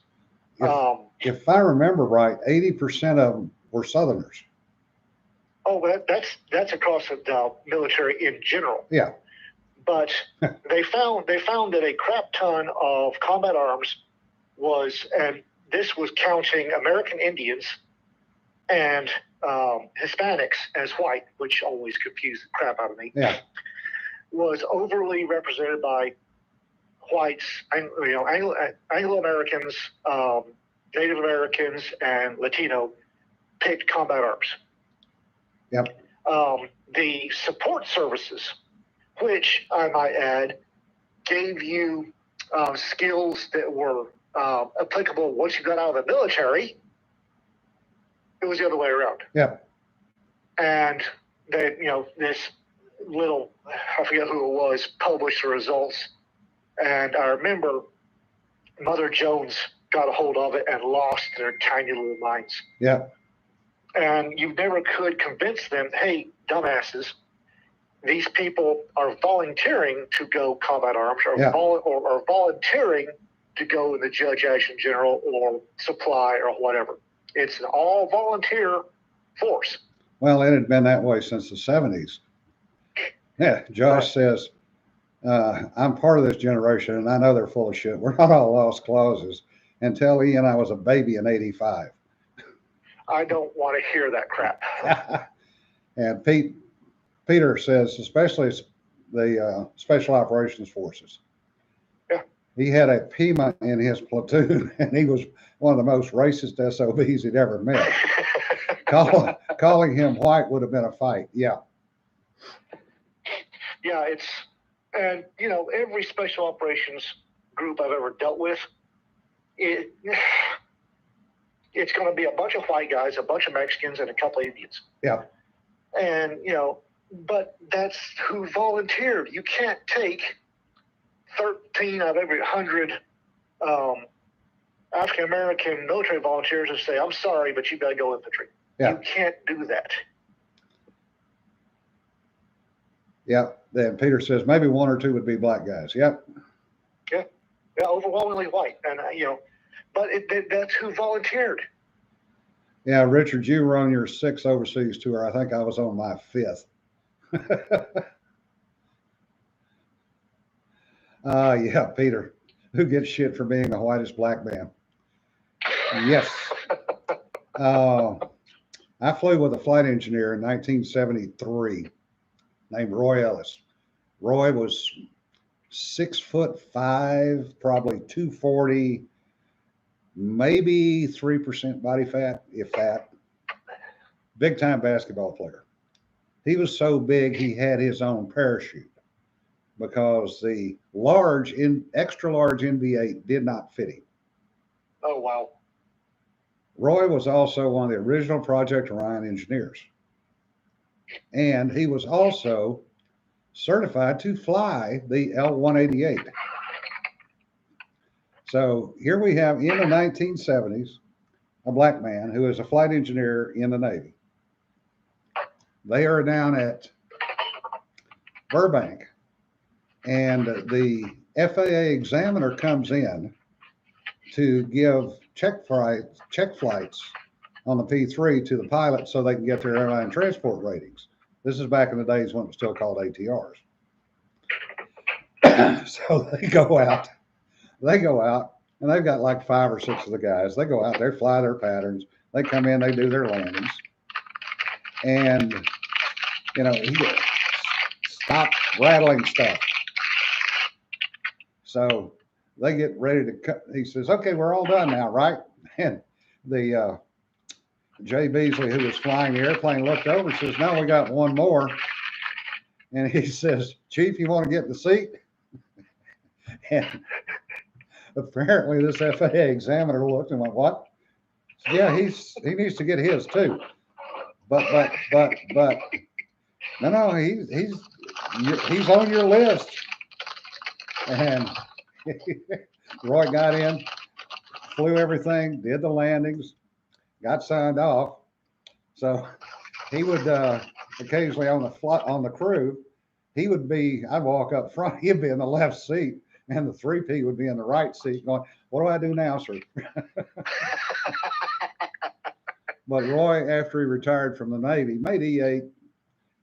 If I remember right, 80% of them were Southerners. Oh, that's across the military in general. Yeah. But they found that a crap ton of combat arms was, and this was counting American Indians and Hispanics as white, which always confused the crap out of me. Yeah. Was overly represented by whites, Anglo-Americans, Native Americans, and Latino picked combat arms. Yep. The support services, which I might add, gave you skills that were applicable once you got out of the military. It was the other way around. Yep. And they, this little, I forget who it was, published the results. And I remember Mother Jones got a hold of it and lost their tiny little minds. Yeah. And you never could convince them, hey, dumbasses, these people are volunteering to go combat arms or volunteering to go in the Judge Adjutant General or supply or whatever. It's an all volunteer force. Well, it had been that way since the 70s. Yeah, Josh says, I'm part of this generation, and I know they're full of shit. We're not all lost causes. Until he and I was a baby in 85. I don't want to hear that crap. And Peter says, especially the Special Operations Forces. Yeah. He had a Pima in his platoon, and he was one of the most racist SOBs he'd ever met. Calling him white would have been a fight. Yeah. Yeah, and every Special Operations group I've ever dealt with, it's going to be a bunch of white guys, a bunch of Mexicans, and a couple of Indians. Yeah. And, but that's who volunteered. You can't take 13 out of every 100 African-American military volunteers and say, I'm sorry, but you got to go infantry. Yeah. You can't do that. Yeah. Then Peter says maybe one or two would be black guys. Yep. Yeah. Yeah, overwhelmingly white. And, but that's who volunteered. Yeah, Richard, you were on your 6th overseas tour. I think I was on my 5th. Yeah, Peter, who gets shit for being the whitest black man? Yes. I flew with a flight engineer in 1973 named Roy Ellis. Roy was 6'5", probably 240, maybe 3% body fat, if that. Big time basketball player. He was so big he had his own parachute because the extra large NV8 did not fit him. Oh, wow. Roy was also one of the original Project Orion engineers. And he was also certified to fly the L-188. So here we have in the 1970s, a black man who is a flight engineer in the Navy. They are down at Burbank, and the FAA examiner comes in to give check flights on the P3 to the pilot so they can get their airline transport ratings. This is back in the days when it was still called ATRs. So they go out, and they've got like 5 or 6 of the guys. They go out, they fly their patterns, they come in, they do their landings, and he stop rattling stuff. So they get ready to cut. He says, okay, we're all done now, right? And the Jay Beasley, who was flying the airplane, looked over and says, no, we got one more. And he says, Chief, you want to get in the seat? And apparently this FAA examiner looked and went, what? Yeah, he needs to get his too. But no, he's on your list. And Roy got in, flew everything, did the landings, got signed off. So he would occasionally on the crew, I'd walk up front, he'd be in the left seat, and the 3P would be in the right seat going, what do I do now, sir? But Roy, after he retired from the Navy, made E8.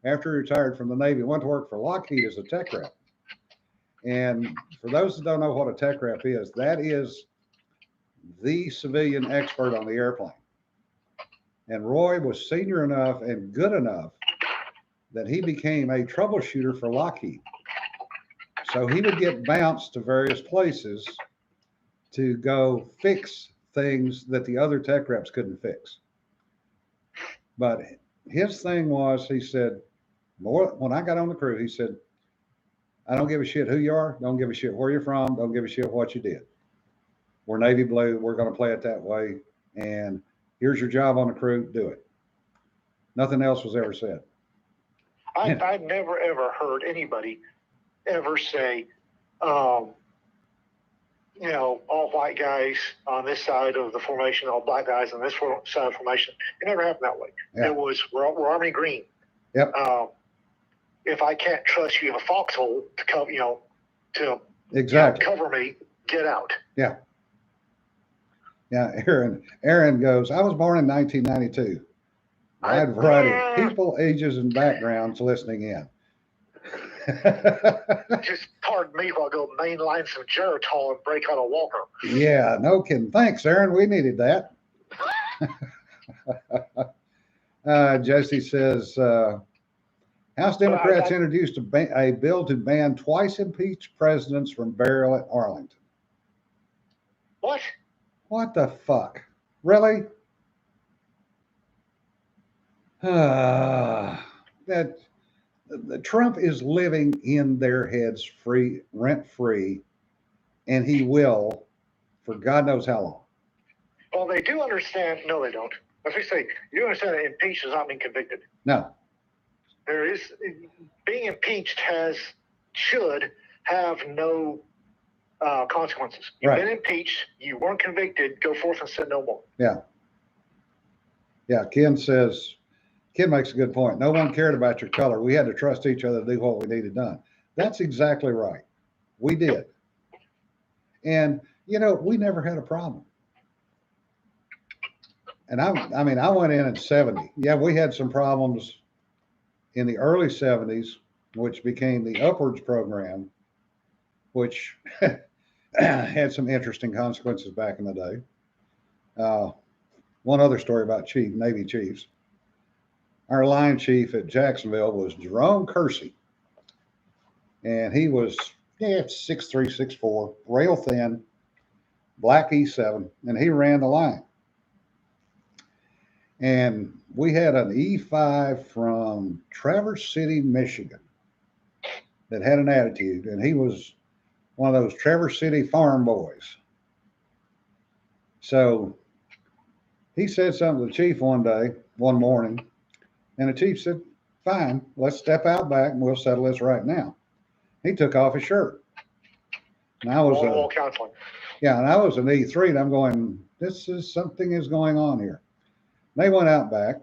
After he retired from the Navy, went to work for Lockheed as a tech rep. And for those that don't know what a tech rep is, that is the civilian expert on the airplane. And Roy was senior enough and good enough that he became a troubleshooter for Lockheed. So he would get bounced to various places to go fix things that the other tech reps couldn't fix. But his thing was, he said, when I got on the crew, he said, I don't give a shit who you are. Don't give a shit where you're from. Don't give a shit what you did. We're Navy blue. We're going to play it that way. And here's your job on the crew. Do it. Nothing else was ever said. I've never, ever heard anybody ever say, all white guys on this side of the formation, all black guys on this side of the formation. It never happened that way. Yeah. It was, we're Army Green. Yep. If I can't trust you in a foxhole to cover, exactly cover me, get out. Yeah. Yeah. Aaron goes, I was born in 1992. Wide variety of people, ages, and backgrounds listening in. Just pardon me while I go mainline some Geritol and break out a walker. Yeah, no kidding. Thanks, Aaron. We needed that. Jesse says, House Democrats introduced a bill to ban twice impeached presidents from burial at Arlington. What? What the fuck? Really? That Trump is living in their heads rent free, and he will for God knows how long. Well, they do understand. No, they don't. As we say, you understand that impeached does not mean convicted. No. There is being impeached should have no consequences. You've been impeached. You weren't convicted. Go forth and sin no more. Yeah. Yeah. Ken makes a good point. No one cared about your color. We had to trust each other to do what we needed done. That's exactly right. We did. And, we never had a problem. And I went in 70. Yeah, we had some problems in the early 70s, which became the Upwards program, which had some interesting consequences back in the day. One other story about Navy chiefs. Our line chief at Jacksonville was Jerome Kersey. And he was 6'3", 6'4", rail thin, black E7, and he ran the line. And we had an E5 from Traverse City, Michigan that had an attitude, and he was one of those Traverse City farm boys. So he said something to the chief one morning, and the chief said, fine, let's step out back and we'll settle this right now. He took off his shirt. And I was counseling. Yeah, and I was an E3, and I'm going, something is going on here. They went out back,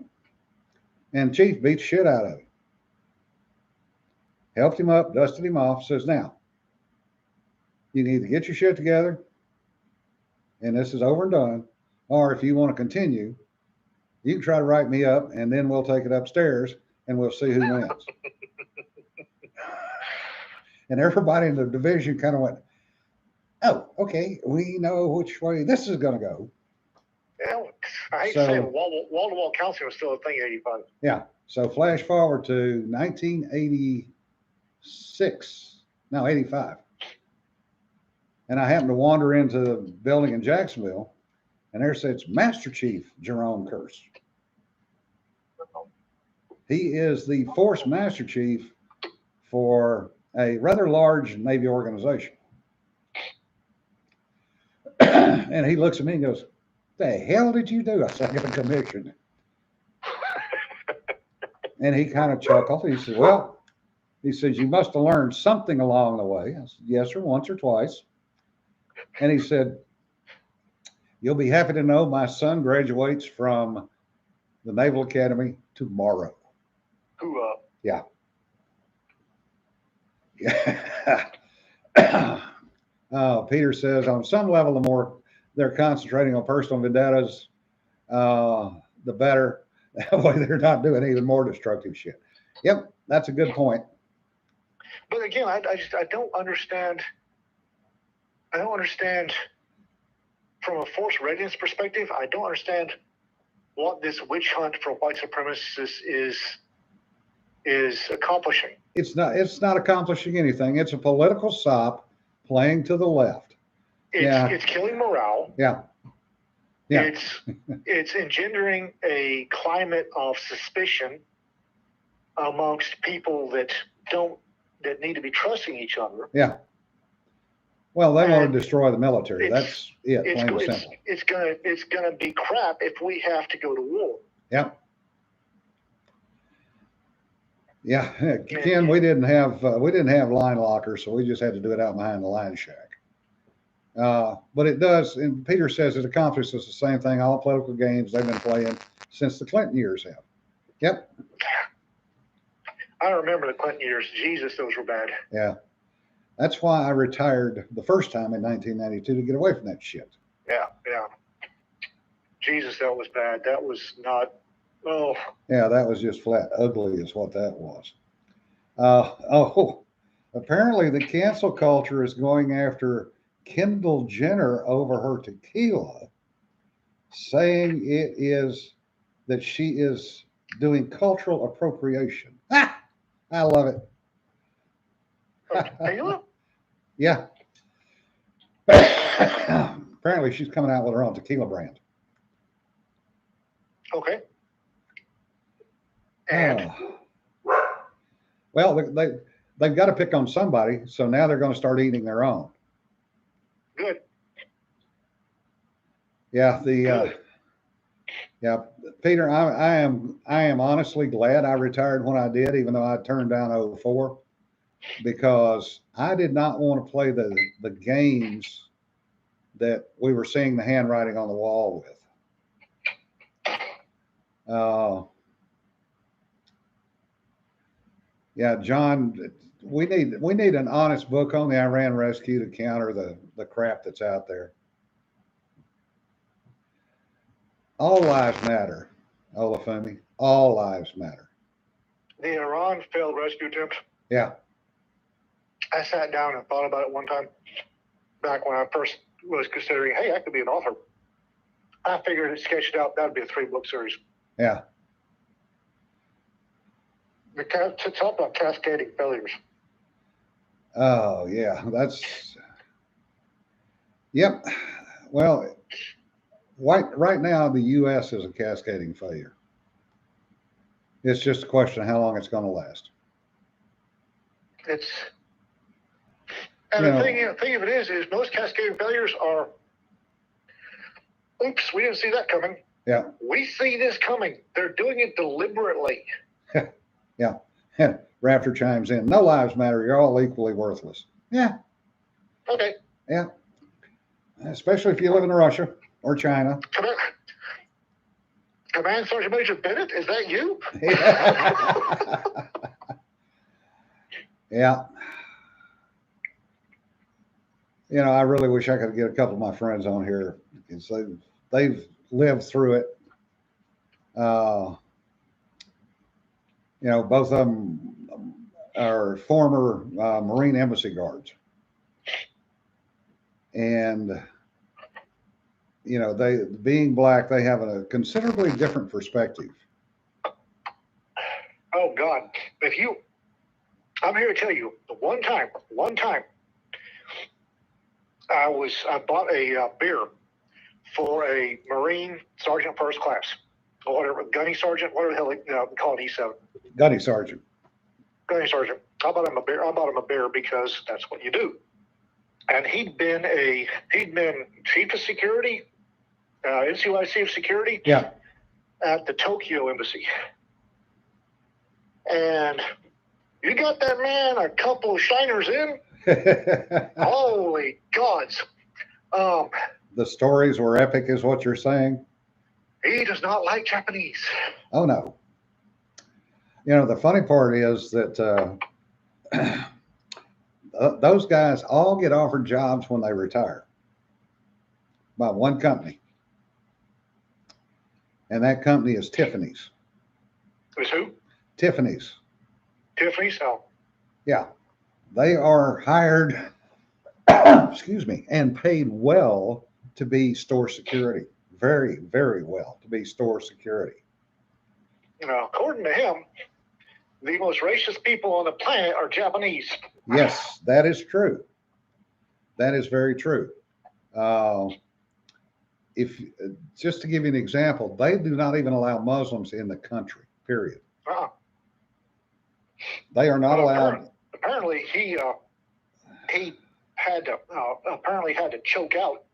and Chief beat the shit out of him. Helped him up, dusted him off, says, now, you can either get your shit together, and this is over and done, or if you want to continue, you can try to write me up, and then we'll take it upstairs, and we'll see who wins. And everybody in the division kind of went, oh, okay, we know which way this is going to go. Yeah, I hate to say wall-to-wall counseling was still a thing in 85. Yeah. So flash forward to 85. And I happened to wander into the building in Jacksonville, and there sits Master Chief Jerome Kersey. He is the Force Master Chief for a rather large Navy organization. And he looks at me and goes, "The hell did you do?" I said, "I got a commission." And he kind of chuckled. He said, "Well," he says, "you must have learned something along the way." I said, "Yes, sir, once or twice." And he said, "You'll be happy to know my son graduates from the Naval Academy tomorrow." Who? Yeah. Peter says, on some level, the more they're concentrating on personal vendettas, the better. That way they're not doing even more destructive shit. Yep, that's a good point. But again, I don't understand. I don't understand from a force readiness perspective. I don't understand what this witch hunt for white supremacists is accomplishing. It's not accomplishing anything. It's a political sop playing to the left. It's killing morale. Yeah. It's engendering a climate of suspicion amongst people that need to be trusting each other. Yeah. Well, they want to destroy the military. That's it. Plain and simple. It's gonna be crap if we have to go to war. Yeah. Yeah, Ken, we didn't have line lockers, so we just had to do it out behind the line shack. But it does, and Peter says it accomplishes the same thing all political games they've been playing since the Clinton years have. Yep. I remember the Clinton years. Jesus, those were bad. Yeah. That's why I retired the first time in 1992 to get away from that shit. Yeah. Jesus, that was bad. That was not. Oh. Yeah, that was just flat ugly, is what that was. Apparently the cancel culture is going after Kendall Jenner over her tequila, saying that she is doing cultural appropriation. Ah, I love it. Tequila? Yeah. Apparently she's coming out with her own tequila brand. Okay. And well, they've got to pick on somebody, so now they're going to start eating their own. Good. Yeah, Peter, I am honestly glad I retired when I did, even though I turned down 04, because I did not want to play the games that we were seeing the handwriting on the wall with. Yeah, John, we need an honest book on the Iran rescue to counter the crap that's out there. All lives matter, Olafumi. All lives matter. The Iran failed rescue attempt. Yeah. I sat down and thought about it one time back when I first was considering, hey, I could be an author. I figured it sketched out that would be a 3-book series. Yeah. To talk about cascading failures. Oh yeah, yep. Well, right now the U.S. is a cascading failure. It's just a question of how long it's going to last. The thing of it is most cascading failures are, oops, we didn't see that coming. Yeah. We see this coming. They're doing it deliberately. Yeah. Raptor chimes in. No lives matter. You're all equally worthless. Yeah. Okay. Yeah. Especially if you live in Russia or China. Command Sergeant Major Bennett, is that you? Yeah. You know, I really wish I could get a couple of my friends on here because they've lived through it. You know, both of them are former Marine embassy guards. And, you know, they, being black, they have a considerably different perspective. Oh, God. I'm here to tell you, one time, I bought a beer for a Marine Sergeant First Class, or whatever, Gunny Sergeant, whatever the hell they call it, E7. Gunny Sergeant. Gunny Sergeant. I bought him a beer because that's what you do. and he'd been chief of security, NCOIC of security, Yeah. at the Tokyo embassy. And you got that man a couple of shiners in. Holy gods! The stories were epic, is what you're saying? He does not like Japanese. Oh no. The funny part is that those guys all get offered jobs when they retire by one company, and that company is Tiffany's. It was who? Tiffany's. Tiffany's. Oh. Yeah, they are hired, excuse me, and paid well to be store security. Very, very well to be store security. According to him, the most racist people on the planet are Japanese. Yes, that is true. That is very true. If just to give you an example, they do not even allow Muslims in the country. Period. They are not allowed. Apparently, he had to choke out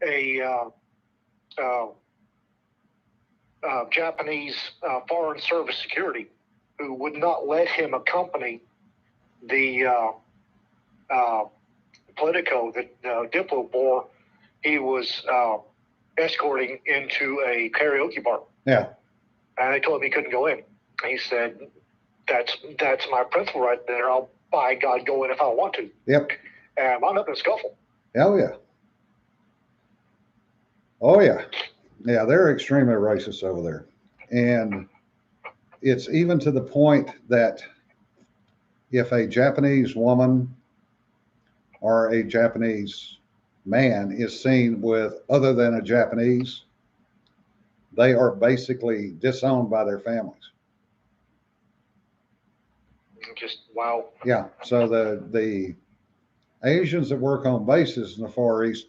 a Japanese foreign service security who would not let him accompany the Politico, the Diplo bore he was escorting into a karaoke bar. Yeah. And they told him he couldn't go in. He said, that's my principle right there. I'll, by God, go in if I want to. Yep. And wound up in a scuffle. Hell yeah. Oh yeah. Yeah, they're extremely racist over there. And it's even to the point that if a Japanese woman or a Japanese man is seen with other than a Japanese, they are basically disowned by their families. Just wow. Yeah. So the Asians that work on bases in the Far East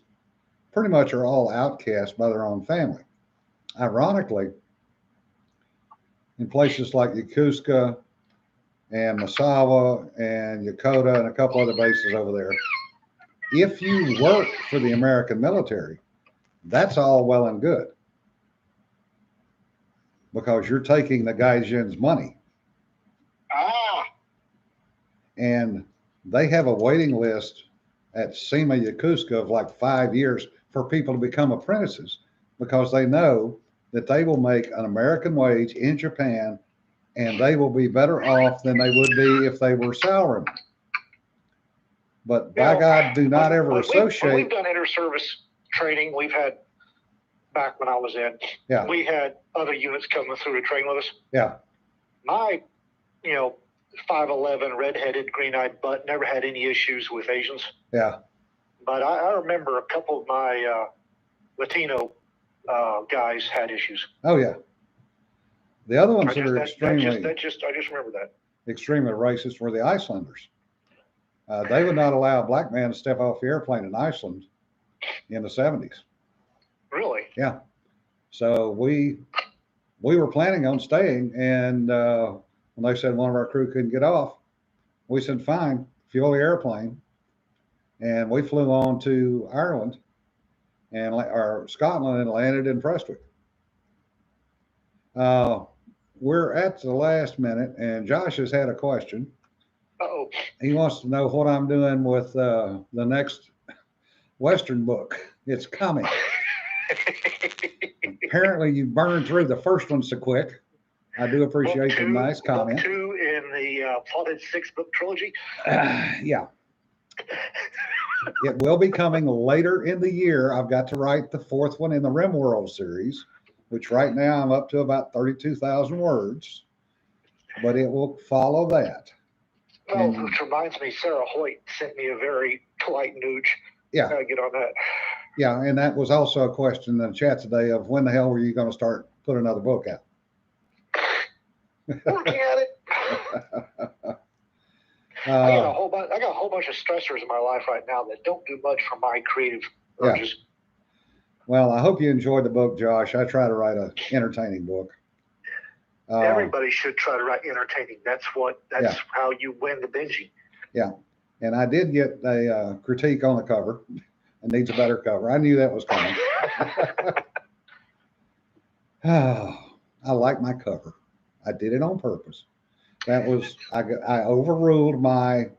pretty much are all outcast by their own family. Ironically, in places like Yokosuka and Misawa and Yokota and a couple other bases over there, if you work for the American military, that's all well and good because you're taking the Gaijin's money. And they have a waiting list at SEMA Yokosuka of like 5 years for people to become apprentices because they know that they will make an American wage in Japan and they will be better off than they would be if they were salarymen. But by God, do not ever associate. When we've done inter-service training, we've had, back when I was in, yeah, we had other units coming through to train with us. Yeah. My, 5'11", redheaded, green-eyed butt, never had any issues with Asians. Yeah. But I remember a couple of my Latino guys had issues. Oh yeah. The other ones that are extremely, I just remember that. Extremely racist were the Icelanders. They would not allow a black man to step off the airplane in Iceland in the 70s. Really? Yeah. So we were planning on staying, and when they said one of our crew couldn't get off, we said, fine, fuel the airplane. And we flew on to Ireland or Scotland and landed in Prestwick. We're at the last minute, and Josh has had a question. Uh-oh. He wants to know what I'm doing with the next Western book. It's coming. Apparently, you burned through the first one so quick. I do appreciate the nice comment. Book 2 in the plotted 6-book trilogy. Yeah. It will be coming later in the year. I've got to write the 4th one in the RimWorld series, which right now I'm up to about 32,000 words, but it will follow that. Well, which reminds me, Sarah Hoyt sent me a very polite nooge. Yeah. Gotta get on that. Yeah, and that was also a question in the chat today of when the hell were you going to start put another book out? Working at it. I got a whole bunch of stressors in my life right now that don't do much for my creative urges. Yeah. Well, I hope you enjoyed the book, Josh. I try to write an entertaining book. Everybody should try to write entertaining. That's how you win the binging. Yeah. And I did get a critique on the cover. It needs a better cover. I knew that was coming. Oh, I like my cover. I did it on purpose. That was I overruled my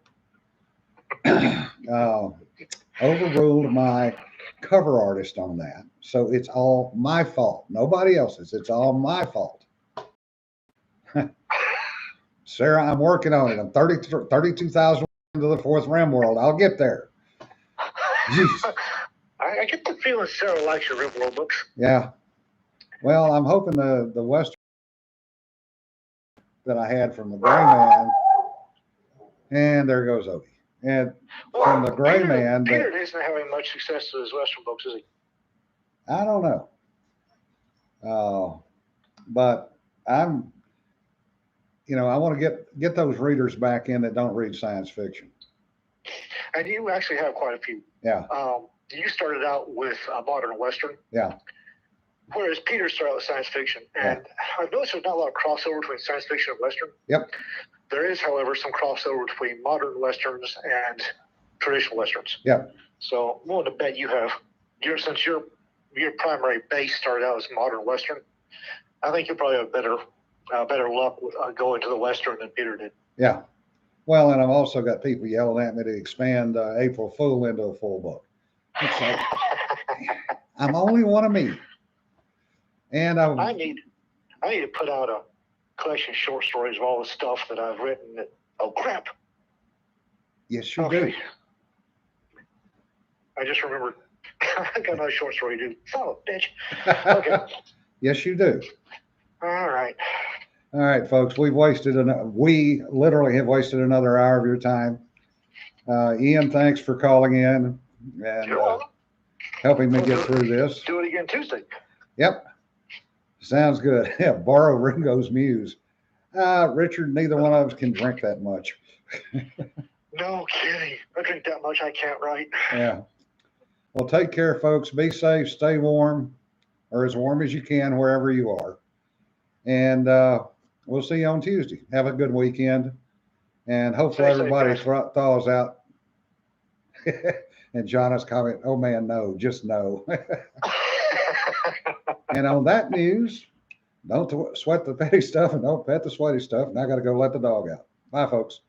overruled my cover artist on that. So it's all my fault. Nobody else's. It's all my fault. Sarah, I'm working on it. I'm 32,000 into the fourth Rim world. I'll get there. Jeez. I get the feeling Sarah likes your RimWorld books. Yeah. Well, I'm hoping the Western that I had from the Gray Man, and there goes Odie. And from the Gray Man, Peter isn't having much success with his Western books, is he? I don't know. But I'm, I want to get those readers back in that don't read science fiction. And you actually have quite a few. Yeah. You started out with modern Western. Yeah. Whereas Peter started out with science fiction. And I've noticed there's not a lot of crossover between science fiction and Western. Yep. There is, however, some crossover between modern Westerns and traditional Westerns. Yep. So I'm willing to bet you have, since your primary base started out as modern Western, I think you'll probably have better luck with going to the Western than Peter did. Yeah. Well, and I've also got people yelling at me to expand April Fool into a full book. It's like, I'm only one of me. And I need to put out a collection of short stories of all the stuff that I've written. Oh crap! Yes, you do. I just remembered. I got another short story, dude. Son of a bitch. Okay. Yes, you do. All right. All right, folks. We literally have wasted another hour of your time. Ian, thanks for calling in and helping me get through this. Do it again Tuesday. Yep. Sounds good. Yeah, borrow Ringo's Muse. Richard, neither one of us can drink that much. No kidding. I drink that much, I can't write. Yeah. Well, take care, folks. Be safe. Stay warm, or as warm as you can wherever you are. And we'll see you on Tuesday. Have a good weekend. And hopefully everybody thaws out. And John's comment, oh man, no, just no. And on that news, don't sweat the petty stuff and don't pet the sweaty stuff. And I got to go let the dog out. Bye, folks.